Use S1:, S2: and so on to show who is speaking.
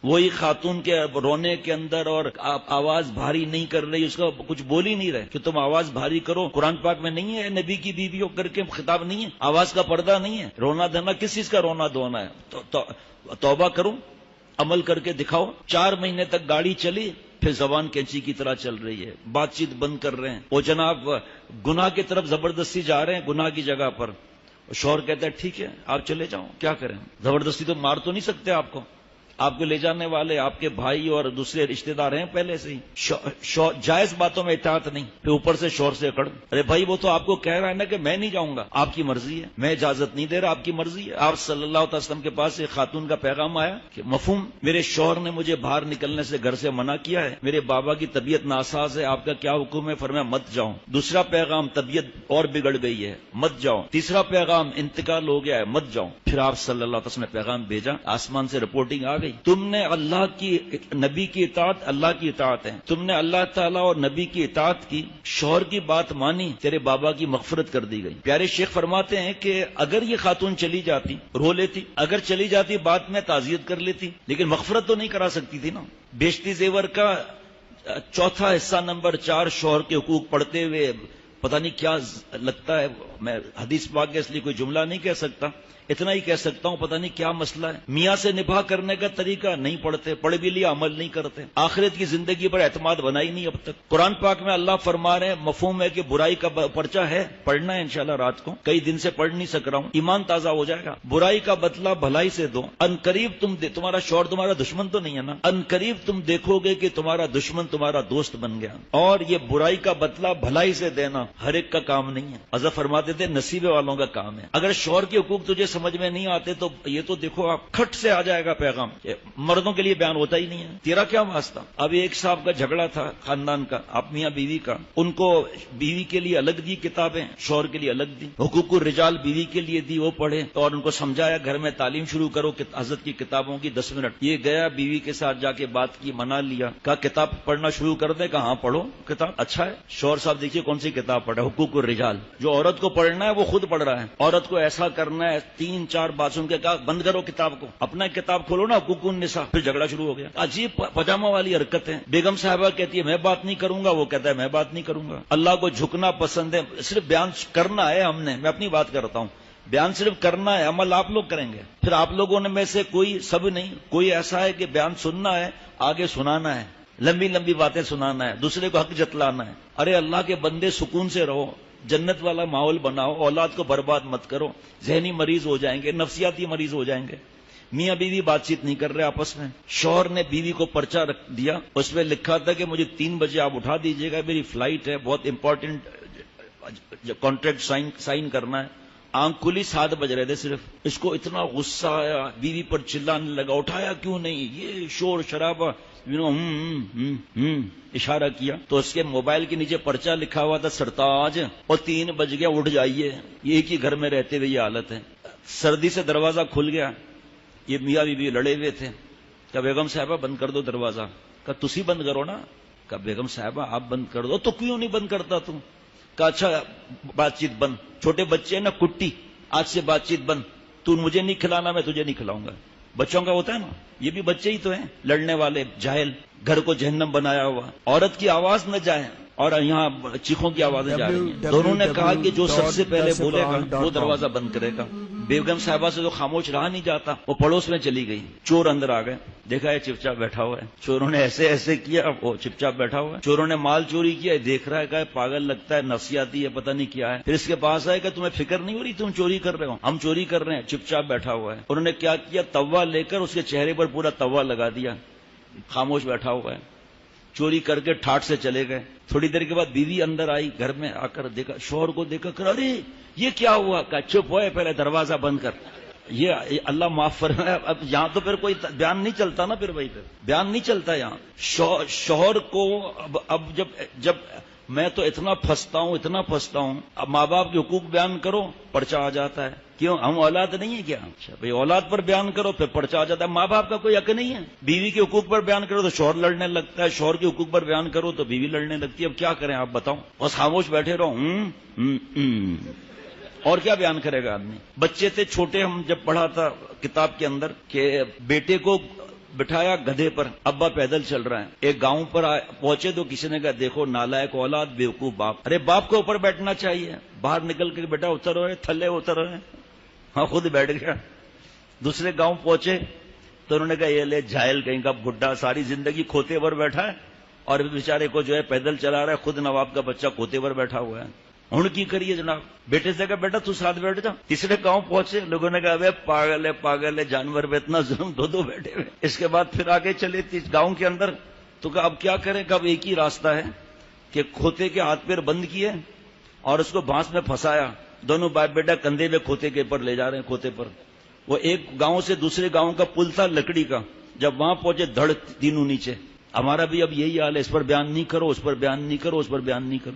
S1: وہی خاتون کے رونے کے اندر اور آواز بھاری نہیں کر رہی، اس کا کچھ بول ہی نہیں رہے کہ تم آواز بھاری کرو. قرآن پاک میں نہیں ہے نبی کی بیویوں کر کے خطاب نہیں ہے، آواز کا پردہ نہیں ہے. رونا دھنا کس چیز کا رونا دھونا ہے؟ توبہ کرو، عمل کر کے دکھاؤ. 4 مہینے تک گاڑی چلی، پھر زبان کینچی کی طرح چل رہی ہے، بات چیت بند کر رہے ہیں. وہ جناب گناہ کی طرف زبردستی جا رہے ہیں، گناہ کی جگہ پر. شوہر کہتا ہے ٹھیک ہے آپ چلے جاؤ، کیا کریں، زبردستی تو مار تو نہیں سکتے آپ کو. آپ کو لے جانے والے آپ کے بھائی اور دوسرے رشتہ دار ہیں پہلے سے ہی. جائز باتوں میں اطاعت نہیں، پھر اوپر سے شوہر سے اکڑ. ارے بھائی وہ تو آپ کو کہہ رہا ہے نا کہ میں نہیں جاؤں گا، آپ کی مرضی ہے، میں اجازت نہیں دے رہا، آپ کی مرضی ہے. آپ صلی اللہ علیہ وسلم کے پاس ایک خاتون کا پیغام آیا کہ مفہوم میرے شوہر نے مجھے باہر نکلنے سے گھر سے منع کیا ہے، میرے بابا کی طبیعت ناساز ہے، آپ کا کیا حکم ہے؟ فرمایا مت جاؤ. دوسرا پیغام طبیعت اور بگڑ گئی ہے، مت جاؤ. تیسرا پیغام انتقال ہو گیا ہے، مت جاؤ. پھر آپ صلی اللہ علیہ وسلم نے پیغام بھیجا، آسمان سے رپورٹنگ آ گئی، تم نے اللہ کی نبی کی اطاعت اللہ کی اطاعت ہے، تم نے اللہ تعالیٰ اور نبی کی اطاعت کی، شوہر کی بات مانی، تیرے بابا کی مغفرت کر دی گئی. پیارے شیخ فرماتے ہیں کہ اگر یہ خاتون چلی جاتی رو لیتی، اگر چلی جاتی بات میں تعزیت کر لیتی، لیکن مغفرت تو نہیں کرا سکتی تھی نا. بیشتی زیور کا چوتھا حصہ نمبر 4 شوہر کے حقوق پڑھتے ہوئے پتہ نہیں کیا لگتا ہے. میں حدیث پاک کے اس لیے کوئی جملہ نہیں کہہ سکتا، اتنا ہی کہہ سکتا ہوں پتہ نہیں کیا مسئلہ ہے. میاں سے نباہ کرنے کا طریقہ نہیں پڑھتے، پڑھ بھی لیا عمل نہیں کرتے، آخرت کی زندگی پر اعتماد بنائی نہیں اب تک. قرآن پاک میں اللہ فرما رہے ہیں، مفہوم ہے کہ برائی کا پرچہ ہے، پڑھنا ہے انشاءاللہ رات کو، کئی دن سے پڑھ نہیں سک رہا ہوں، ایمان تازہ ہو جائے گا. برائی کا بدلہ بھلائی سے دو، ان قریب تمہارا شوہر تمہارا دشمن تو نہیں ہے نا، ان قریب تم دیکھو گے کہ تمہارا دشمن تمہارا دوست بن گیا. اور یہ برائی کا بدلہ بھلائی سے دینا ہر ایک کا کام نہیں ہے. حضرت فرماتے تھے نصیبے والوں کا کام ہے. اگر شوہر کے حقوق تجھے سمجھ میں نہیں آتے تو یہ تو دیکھو آپ کھٹ سے آ جائے گا پیغام، مردوں کے لیے بیان ہوتا ہی نہیں ہے، تیرا کیا واسطہ. اب ایک صاحب کا جھگڑا تھا خاندان کا، آپ میاں بیوی کا، ان کو بیوی کے لیے الگ دی کتابیں، شوہر کے لیے الگ دی. حقوق الرجال بیوی کے لیے دی، وہ پڑھے اور ان کو سمجھایا گھر میں تعلیم شروع کرو حضرت کی کتابوں کی 10 منٹ. یہ گیا بیوی کے ساتھ جا کے بات کی، منا لیا، کہا کتاب پڑھنا شروع کر دے، کہا ہاں پڑھو کتاب، اچھا ہے. شوہر صاحب دیکھیے کون سی کتاب پڑھا، حقوق الرجال. جو عورت کو پڑھنا ہے وہ خود پڑھ رہا ہے، عورت کو ایسا کرنا ہے 3-4 بات سن کے کہا بند کرو کتاب کو، اپنا کتاب کھولو نا حقوق النساء. پھر جھگڑا شروع ہو گیا. عجیب پجامہ والی حرکت ہے. بیگم صاحبہ کہتی ہے میں بات نہیں کروں گا، وہ کہتا ہے میں بات نہیں کروں گا. اللہ کو جھکنا پسند ہے، صرف بیان کرنا ہے ہم نے، میں اپنی بات کرتا ہوں، بیان صرف کرنا ہے، عمل آپ لوگ کریں گے. پھر آپ لوگوں نے میں سے کوئی سب نہیں، کوئی ایسا ہے کہ بیان سننا ہے، آگے سنانا ہے، لمبی لمبی باتیں سنانا ہے، دوسرے کو حق جتلانا ہے. ارے اللہ کے بندے سکون سے رہو، جنت والا ماحول بناؤ، اولاد کو برباد مت کرو، ذہنی مریض ہو جائیں گے، نفسیاتی مریض ہو جائیں گے. میاں بیوی بات چیت نہیں کر رہے آپس میں. شوہر نے بیوی کو پرچہ رکھ دیا، اس میں لکھا تھا کہ مجھے 3 بجے آپ اٹھا دیجیے گا، میری فلائٹ ہے، بہت امپورٹنٹ کانٹریکٹ سائن کرنا ہے. آنکھ کھلی 7 بج رہے تھے صرف. اس کو اتنا غصہ آیا، بیوی پر چلانے لگا، اٹھایا کیوں نہیں، یہ شور شرابہ، اشارہ کیا تو اس کے موبائل کے نیچے پرچہ لکھا ہوا تھا سرتاج، اور 3 بج گیا اٹھ جائیے. ایک ہی گھر میں رہتے ہوئے یہ حالت ہے. سردی سے دروازہ کھل گیا، یہ میاں بیوی لڑے ہوئے تھے. کہا بیگم صاحبہ بند کر دو دروازہ. کہا تسی بند کرو نا. کہا بیگم صاحبہ آپ بند کر دو. تو کیوں نہیں بند کرتا تم؟ کہا اچھا بات چیت بند، چھوٹے بچے ہیں نا کٹی، آج سے بات چیت بند، تو مجھے نہیں کھلانا میں تجھے نہیں کھلاؤں گا. بچوں کا ہوتا ہے نا، یہ بھی بچے ہی تو ہیں، لڑنے والے جاہل، گھر کو جہنم بنایا ہوا. عورت کی آواز نہ جائے اور یہاں چیخوں کی آوازیں جا رہی ہیں. دونوں نے کہا کہ جو سب سے پہلے بولے گا وہ دروازہ بند کرے گا. بیگم صاحبہ سے تو خاموش رہا نہیں جاتا، وہ پڑوس میں چلی گئی. چور اندر آ گئے، دیکھا ہے چپ چاپ بیٹھا ہوا ہے. چوروں نے ایسے ایسے کیا، وہ چپ چاپ بیٹھا ہوا ہے. چوروں نے مال چوری کیا، دیکھ رہا ہے، کہا پاگل لگتا ہے، نفسیاتی ہے، پتہ نہیں کیا ہے. پھر اس کے پاس آئے کہ تمہیں فکر نہیں ہو رہی تم چوری کر رہے ہو؟ ہم چوری کر رہے ہیں. چپ چاپ بیٹھا ہوا ہے. انہوں نے کیا کیا، توا لے کر اس کے چہرے پر پورا توا لگا دیا، خاموش بیٹھا ہوا ہے. چوری کر کے ٹھاٹ سے چلے گئے. تھوڑی دیر کے بعد بیوی اندر آئی، گھر میں آ کر دیکھا، شوہر کو دیکھا کر ارے یہ کیا ہوا. کہا چپ ہوئے، پہلے دروازہ بند کر. یہ اللہ معاف فرمائے. اب یہاں تو پھر کوئی بیان نہیں چلتا نا، پھر وہی پھر بیان نہیں چلتا یہاں. شوہر کو اب جب میں تو اتنا پھنستا ہوں، اب ماں باپ کے حقوق بیان کرو پرچہ آ جاتا ہے. کیوں ہم اولاد نہیں ہے کیا؟ اچھا بھائی اولاد پر بیان کرو پھر پرچہ آ جاتا ہے. ماں باپ کا کوئی حق نہیں ہے. بیوی کے حقوق پر بیان کرو تو شوہر لڑنے لگتا ہے، شوہر کے حقوق پر بیان کرو تو بیوی لڑنے لگتی ہے. اب کیا کریں آپ بتاؤ؟ بس خاموش بیٹھے رہو. اور کیا بیان کرے گا آدمی؟ بچے تھے چھوٹے، ہم جب پڑھا تھا کتاب کے اندر کہ بیٹے کو بٹھایا گدھے پر، ابا پیدل چل رہا ہے، ایک گاؤں پر پہنچے تو کسی نے کہا دیکھو نالائق اولاد بیوقوف باپ، ارے باپ کو اوپر بیٹھنا چاہیے، باہر نکل کے بیٹا اتر رہے تھلے اتر رہے، ہاں خود بیٹھ گیا۔ دوسرے گاؤں پہنچے تو انہوں نے کہا یہ لے جاہل کہیں کا بڈھا ساری زندگی کھوتے پر بیٹھا ہے اور بیچارے کو جو ہے پیدل چلا رہا ہے، خود نواب کا بچہ کھوتے پر بیٹھا ہوا ہے، ہن کی کریے جناب؟ بیٹے سے کہا بیٹا تو ساتھ بیٹھ جا۔ تیسرے گاؤں پہنچے، لوگوں نے کہا پاگل ہے جانور پہ اتنا ظلم، دو بیٹھے ہوئے۔ اس کے بعد پھر آگے چلے گاؤں کے اندر تو کہا اب کیا کریں؟ کب ایک ہی راستہ ہے کہ کھوتے کے ہاتھ پیر بند کیے اور اس کو بانس میں پھنسایا، دونوں باپ بیٹا کندھے میں کھوتے کے اوپر لے جا رہے ہیں، کھوتے پر۔ وہ ایک گاؤں سے دوسرے گاؤں کا پل تھا لکڑی کا، جب وہاں پہنچے دھڑ تینوں نیچے۔ ہمارا بھی اب یہی حال ہے، اس پر بیان نہیں کرو، اس پر بیان نہیں کرو، اس پر بیان نہیں کرو۔